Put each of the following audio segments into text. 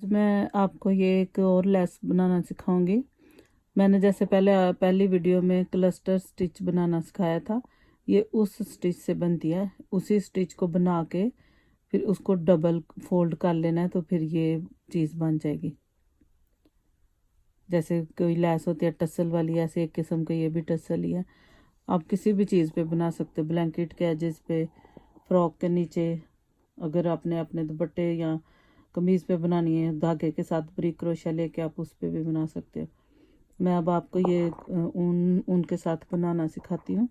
मैं आपको ये एक और लेस बनाना सिखाऊंगी। मैंने जैसे पहली वीडियो में क्लस्टर स्टिच बनाना सिखाया था, ये उस स्टिच से बनती है। उसी स्टिच को बना के फिर उसको डबल फोल्ड कर लेना है, तो फिर ये चीज़ बन जाएगी। जैसे कोई लेस होती है टसल वाली, ऐसे एक किस्म का ये भी टसल ही है। आप किसी भी चीज़ पे बना सकते हो, ब्लैंकेट के एजेस पे, फ्रॉक के नीचे, अगर आपने अपने दुपट्टे या कमीज़ पे बनानी है धागे के साथ ब्रिक क्रोशिया लेके आप उस पे भी बना सकते हो। मैं अब आपको ये ऊन के साथ बनाना सिखाती हूँ।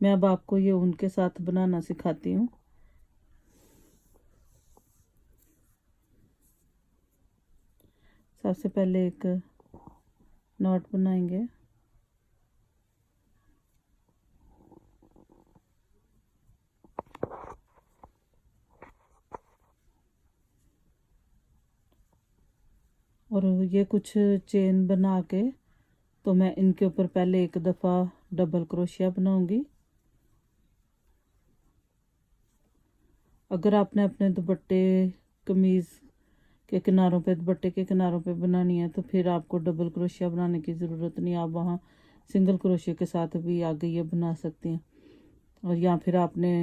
मैं अब आपको ये ऊन के साथ बनाना सिखाती हूँ। सबसे पहले एक नॉट बनाएंगे। और ये कुछ चेन बना के तो मैं इनके ऊपर पहले एक दफ़ा डबल क्रोशिया बनाऊंगी। अगर आपने अपने दुपट्टे कमीज़ के किनारों पे, दुपट्टे के किनारों पे बनानी है तो फिर आपको डबल क्रोशिया बनाने की ज़रूरत नहीं। आप वहाँ सिंगल क्रोशिया के साथ भी आगे ये बना सकते हैं। और या फिर आपने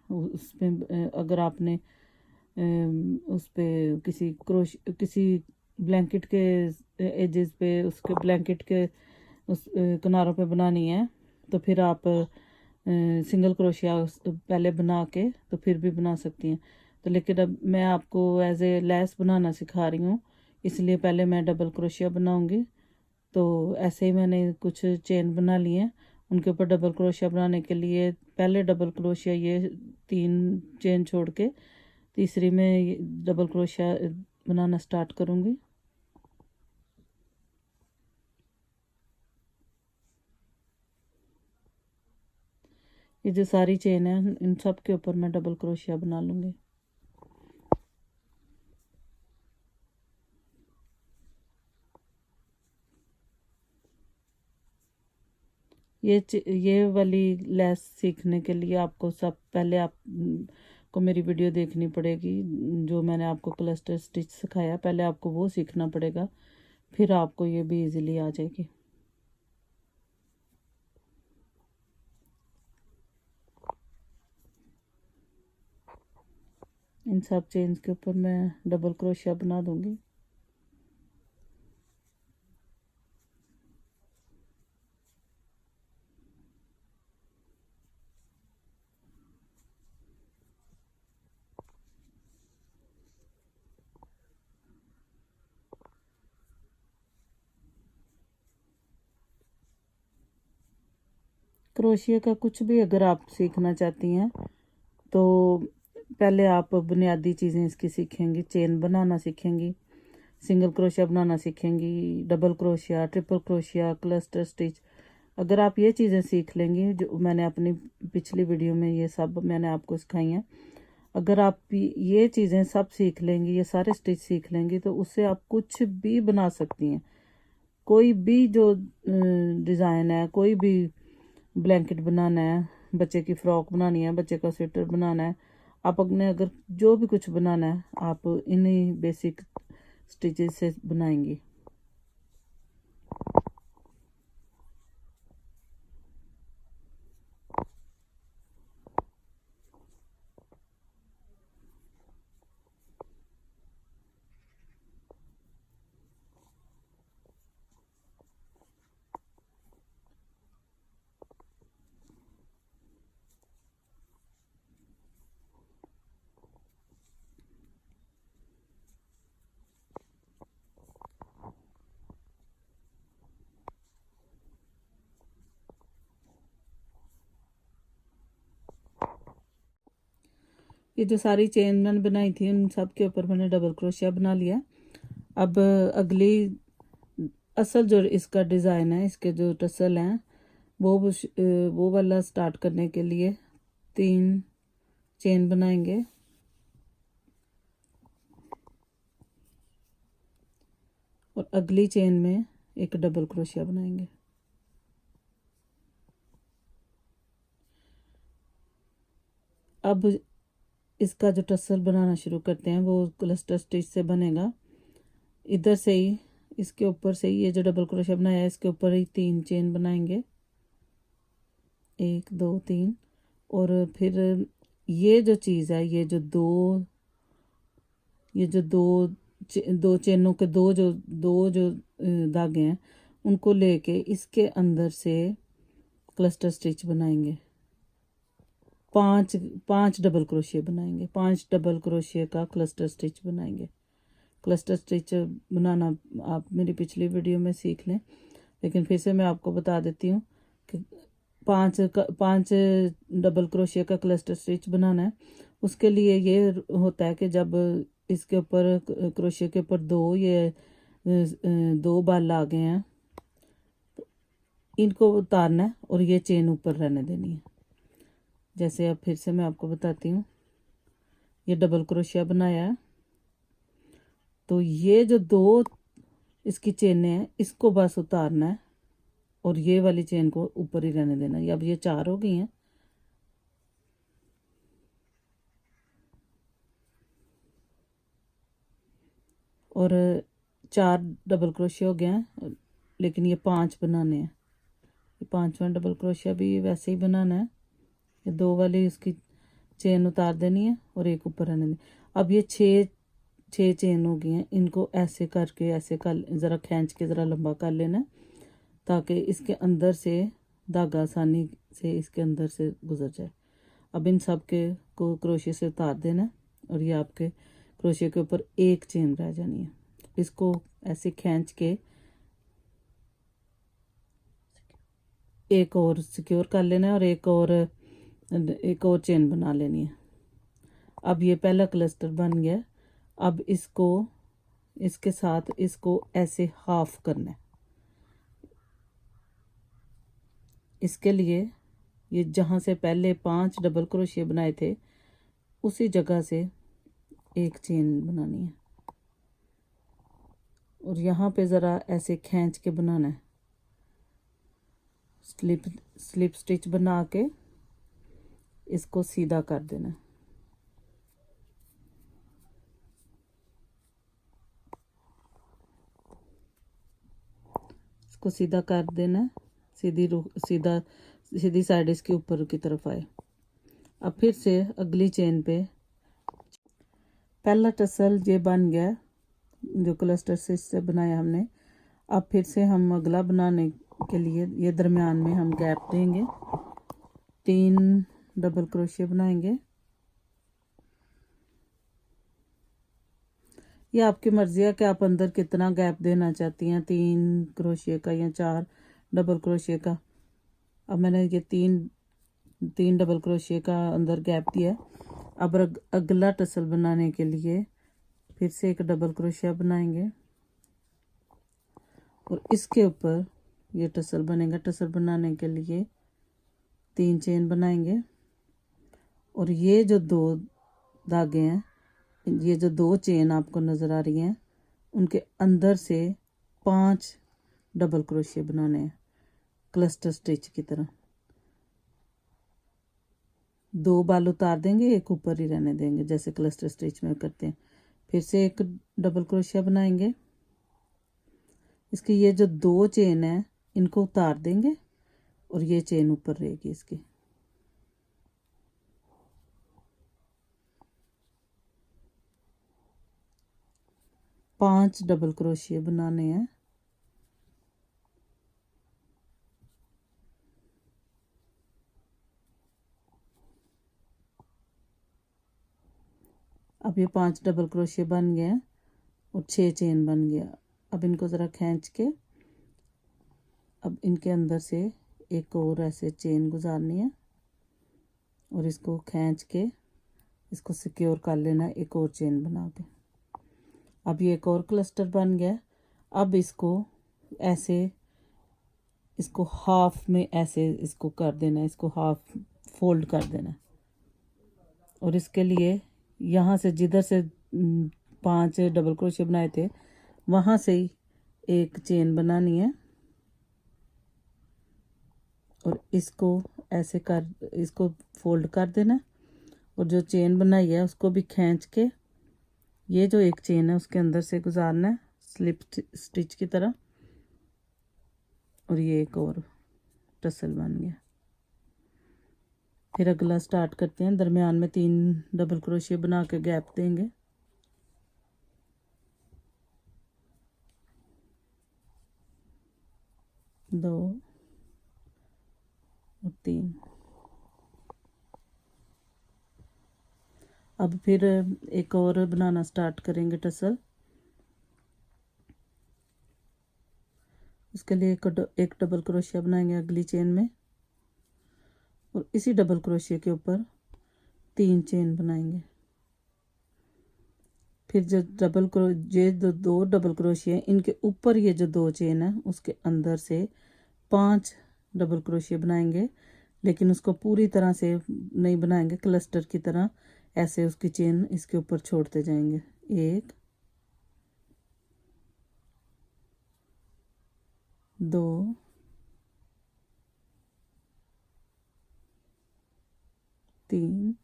उसमें अगर आपने उस पे किसी ब्लैंकेट के एजेस पे, उसके ब्लैंकेट के उस किनारों पे बनानी है तो फिर आप सिंगल क्रोशिया पहले बना के तो फिर भी बना सकती हैं। तो लेकिन अब मैं आपको एज ए लेस बनाना सिखा रही हूँ, इसलिए पहले मैं डबल क्रोशिया बनाऊंगी। तो ऐसे ही मैंने कुछ चेन बना ली हैं, उनके ऊपर डबल क्रोशिया बनाने के लिए पहले डबल क्रोशिया ये 3 चेन छोड़ के तीसरी में डबल क्रोशिया बनाना स्टार्ट करूँगी। ये जो सारी चेन है इन सब के ऊपर मैं डबल क्रोशिया बना लूँगी। ये वाली लेस सीखने के लिए आपको सब पहले आप को मेरी वीडियो देखनी पड़ेगी। जो मैंने आपको क्लस्टर स्टिच सिखाया पहले आपको वो सीखना पड़ेगा, फिर आपको ये भी इजीली आ जाएगी। इन सब चेन्स के ऊपर मैं डबल क्रोशिया बना दूंगी। क्रोशिया का कुछ भी अगर आप सीखना चाहती हैं तो पहले आप बुनियादी चीज़ें इसकी सीखेंगी। चेन बनाना सीखेंगी, सिंगल क्रोशिया बनाना सीखेंगी, double crochet, triple crochet, cluster stitch. अगर आप ये चीज़ें सीख लेंगी, जो मैंने अपनी पिछली वीडियो में ये सब मैंने आपको सिखाई हैं, अगर आप ये चीज़ें सब सीख लेंगी, ये सारे स्टिच सीख लेंगी, तो उससे आप कुछ भी बना सकती हैं। कोई भी जो डिज़ाइन है, कोई भी ब्लैंकेट बनाना है, बच्चे की फ़्रॉक बनानी है, बच्चे का स्वेटर बनाना है, आप अपने अगर जो भी कुछ बनाना है आप इन्हीं बेसिक स्टिचेस से बनाएंगी। ये जो सारी चेन मैंने बनाई थी उन सब के ऊपर मैंने डबल क्रोशिया बना लिया। अब अगली असल जो इसका डिज़ाइन है, इसके जो टसल हैं वो वाला स्टार्ट करने के लिए 3 चेन बनाएंगे। और अगली चेन में एक डबल क्रोशिया बनाएंगे। अब इसका जो टसल बनाना शुरू करते हैं वो क्लस्टर स्टिच से बनेगा। इधर से ही इसके ऊपर से ही ये जो डबल क्रोशिया बनाया है इसके ऊपर ही 3 चेन बनाएंगे, 1 2 3। और फिर ये जो चीज़ है, ये जो दो चेनों के दो जो धागे हैं उनको लेके इसके अंदर से क्लस्टर स्टिच बनाएंगे। 5 डबल क्रोशिया बनाएंगे, 5 डबल क्रोशिया का क्लस्टर स्टिच बनाएंगे। क्लस्टर स्टिच बनाना आप मेरी पिछली वीडियो में सीख लें, लेकिन फिर से मैं आपको बता देती हूँ कि 5 डबल क्रोशिया का क्लस्टर स्टिच बनाना है। उसके लिए ये होता है कि जब इसके ऊपर क्रोशिया के ऊपर दो बाल आ गए हैं, इनको उतारना है और ये चेन ऊपर रहने देनी है। जैसे अब फिर से मैं आपको बताती हूँ, ये डबल क्रोशिया बनाया है तो ये जो 2 इसकी चेनें हैं इसको बस उतारना है और ये वाली चेन को ऊपर ही रहने देना है। अब ये 4 हो गई हैं। और 4 डबल क्रोशिया हो गए हैं, लेकिन ये 5 बनाने हैं। ये 5वां डबल क्रोशिया भी वैसे ही बनाना है। ये 2 वाली उसकी चेन उतार देनी है और एक ऊपर रहने देनी। अब ये 6 चेन हो गई हैं, इनको ऐसे करके ऐसे कर ज़रा खींच के ज़रा लंबा कर लेना है ताकि इसके अंदर से धागा आसानी से इसके अंदर से गुजर जाए। अब इन सब के को क्रोशिया से उतार देना है और ये आपके क्रोशिया के ऊपर एक चेन रह जानी है। इसको ऐसे खींच के एक और सिक्योर कर लेना है और एक और चेन बना लेनी है। अब ये पहला क्लस्टर बन गया। अब इसके साथ इसको ऐसे हाफ करना है। इसके लिए ये जहाँ से पहले 5 डबल क्रोशिया बनाए थे उसी जगह से एक चेन बनानी है और यहाँ पे ज़रा ऐसे खींच के बनाना है। स्लिप स्टिच बना के इसको सीधा कर देना है। इसको सीधा कर देना है, सीधी साइड इसके ऊपर की तरफ आए। अब फिर से अगली चेन पे पहला टसल ये बन गया जो क्लस्टर स्टिच से बनाया हमने। अब फिर से हम अगला बनाने के लिए ये दरमियान में हम गैप देंगे, 3 डबल क्रोशिया बनाएंगे। ये आपकी मर्जी है कि आप अंदर कितना गैप देना चाहती हैं, 3 क्रोशिया का या 4 डबल क्रोशिया का। अब मैंने ये तीन डबल क्रोशिया का अंदर गैप दिया। अब अगला टसल बनाने के लिए फिर से एक डबल क्रोशिया बनाएंगे और इसके ऊपर ये टसल बनेगा। टसल बनाने के लिए 3 चेन बनाएंगे और ये जो 2 धागे हैं, ये जो 2 चेन आपको नज़र आ रही हैं उनके अंदर से 5 डबल क्रोशिया बनाने हैं क्लस्टर स्टिच की तरह। 2 बाल उतार देंगे, एक ऊपर ही रहने देंगे जैसे क्लस्टर स्टिच में करते हैं। फिर से एक डबल क्रोशिया बनाएंगे। इसकी ये जो 2 चेन है इनको उतार देंगे और ये चेन ऊपर रहेगी इसकी। पांच डबल क्रोशिया बनाने हैं। अब ये 5 डबल क्रोशिया बन गए हैं और 6 चेन बन गया। अब इनको ज़रा खींच के अब इनके अंदर से एक और ऐसे चेन गुजारनी है और इसको खींच के इसको सिक्योर कर लेना एक और चेन बना के। अब ये एक और क्लस्टर बन गया। अब इसको ऐसे इसको हाफ में ऐसे इसको कर देना, इसको हाफ फोल्ड कर देना और इसके लिए यहाँ से जिधर से 5 डबल क्रोशिया बनाए थे वहाँ से ही एक चेन बनानी है और इसको ऐसे इसको फोल्ड कर देना और जो चेन बनाई है उसको भी खींच के ये जो एक चेन है उसके अंदर से गुजारना है स्लिप स्टिच की तरह, और ये एक और टसल बन गया। फिर अगला स्टार्ट करते हैं। दरमियान में 3 डबल क्रोशिया बना के गैप देंगे। दो और 3। अब फिर एक और बनाना स्टार्ट करेंगे टसल। इसके लिए एक डबल क्रोशिया बनाएंगे अगली चेन में, और इसी डबल क्रोशिया के ऊपर 3 चेन बनाएंगे। फिर जो ये दो डबल क्रोशिया इनके ऊपर ये जो 2 चेन है उसके अंदर से 5 डबल क्रोशिया बनाएंगे, लेकिन उसको पूरी तरह से नहीं बनाएंगे, क्लस्टर की तरह ऐसे उसकी चेन इसके ऊपर छोड़ते जाएंगे। 1 2 3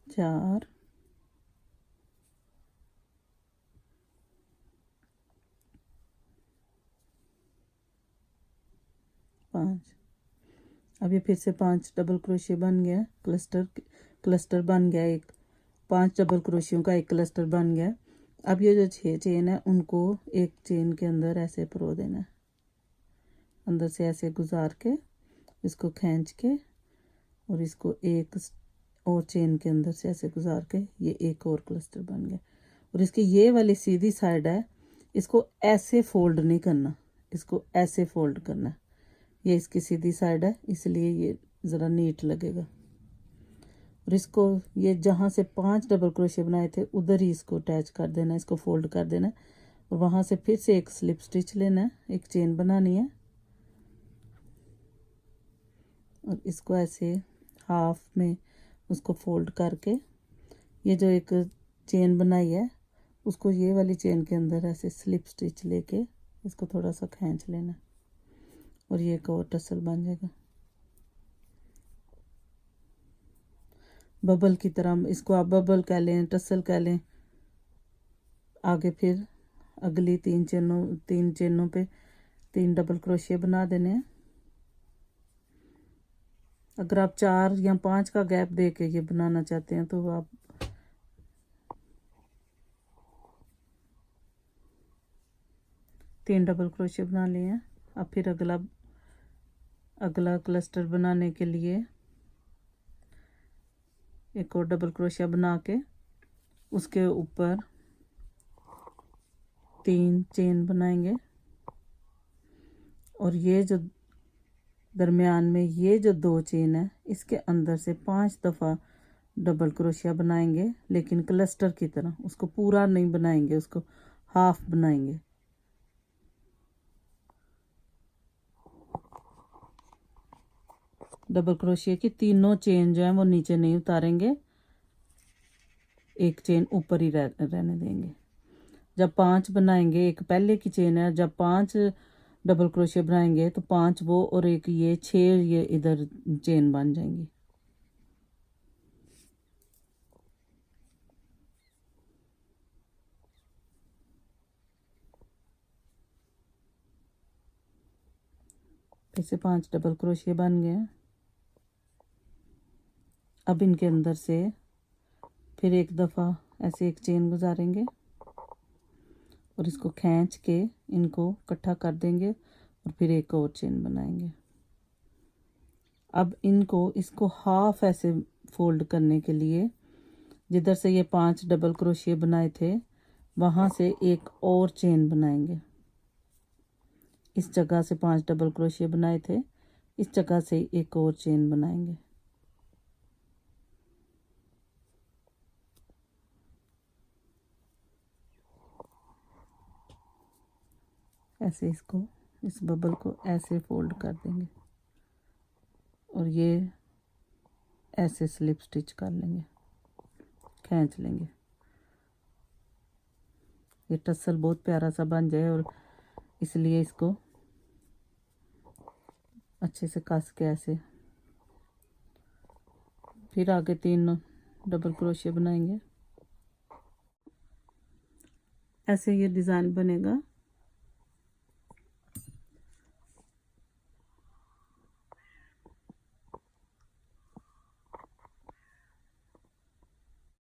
4 5। अब ये फिर से 5 डबल क्रोशिया बन गया, क्लस्टर बन गया। एक 5 डबल क्रोशियों का एक क्लस्टर बन गया। अब ये जो 6 चेन है उनको एक चेन के अंदर ऐसे परो देना है, अंदर से ऐसे गुजार के इसको खींच के, और इसको एक और चेन के अंदर से ऐसे गुजार के ये एक और क्लस्टर बन गया। और इसकी ये वाली सीधी साइड है, इसको ऐसे फोल्ड नहीं करना, इसको ऐसे फोल्ड करना। ये इसकी सीधी साइड है इसलिए ये ज़रा नीट लगेगा। और इसको ये जहाँ से 5 डबल क्रोशिया बनाए थे उधर ही इसको अटैच कर देना, इसको फोल्ड कर देना, और वहाँ से फिर से एक स्लिप स्टिच लेना है, एक चेन बनानी है, और इसको ऐसे हाफ में उसको फोल्ड करके ये जो एक चेन बनाई है उसको ये वाली चेन के अंदर ऐसे स्लिप स्टिच लेके इसको थोड़ा सा खींच लेना, और ये एक और टसल बन जाएगा। बबल की तरह इसको आप बबल कह लें, टसल कह लें। आगे फिर अगली 3 चेनों पे 3 डबल क्रोशिया बना देने हैं। अगर आप 4 या 5 का गैप दे के ये बनाना चाहते हैं तो आप तीन डबल क्रोशिया बना लिए हैं। अब फिर अगला क्लस्टर बनाने के लिए एक और डबल क्रोशिया बना के उसके ऊपर 3 चेन बनाएंगे, और ये जो दरमियान में ये जो 2 चेन है इसके अंदर से 5 दफ़ा डबल क्रोशिया बनाएंगे, लेकिन क्लस्टर की तरह, उसको पूरा नहीं बनाएंगे, उसको हाफ बनाएंगे। डबल क्रोशिया की तीनों चेन जो है वो नीचे नहीं उतारेंगे, एक चेन ऊपर ही रहने देंगे। जब 5 बनाएंगे, एक पहले की चेन है, जब 5 डबल क्रोशिया बनाएंगे तो 5 वो और एक ये 6 ये इधर चेन बन जाएंगी। फिर से 5 डबल क्रोशिया बन गए। अब इनके अंदर से फिर एक दफ़ा ऐसे एक चेन गुजारेंगे और इसको खींच के इनको इकट्ठा कर देंगे, और फिर एक और चेन बनाएंगे। अब इसको हाफ ऐसे फोल्ड करने के लिए जिधर से ये 5 डबल क्रोशिया बनाए थे वहाँ से एक और चेन बनाएंगे। इस जगह से 5 डबल क्रोशिया बनाए थे, इस जगह से एक और चेन बनाएंगे। ऐसे इस बबल को ऐसे फोल्ड कर देंगे, और ये ऐसे स्लिप स्टिच कर लेंगे, खींच लेंगे। ये टसल बहुत प्यारा सा बन जाए, और इसलिए इसको अच्छे से कस के ऐसे। फिर आगे 3 डबल क्रोशिया बनाएंगे। ऐसे ये डिज़ाइन बनेगा।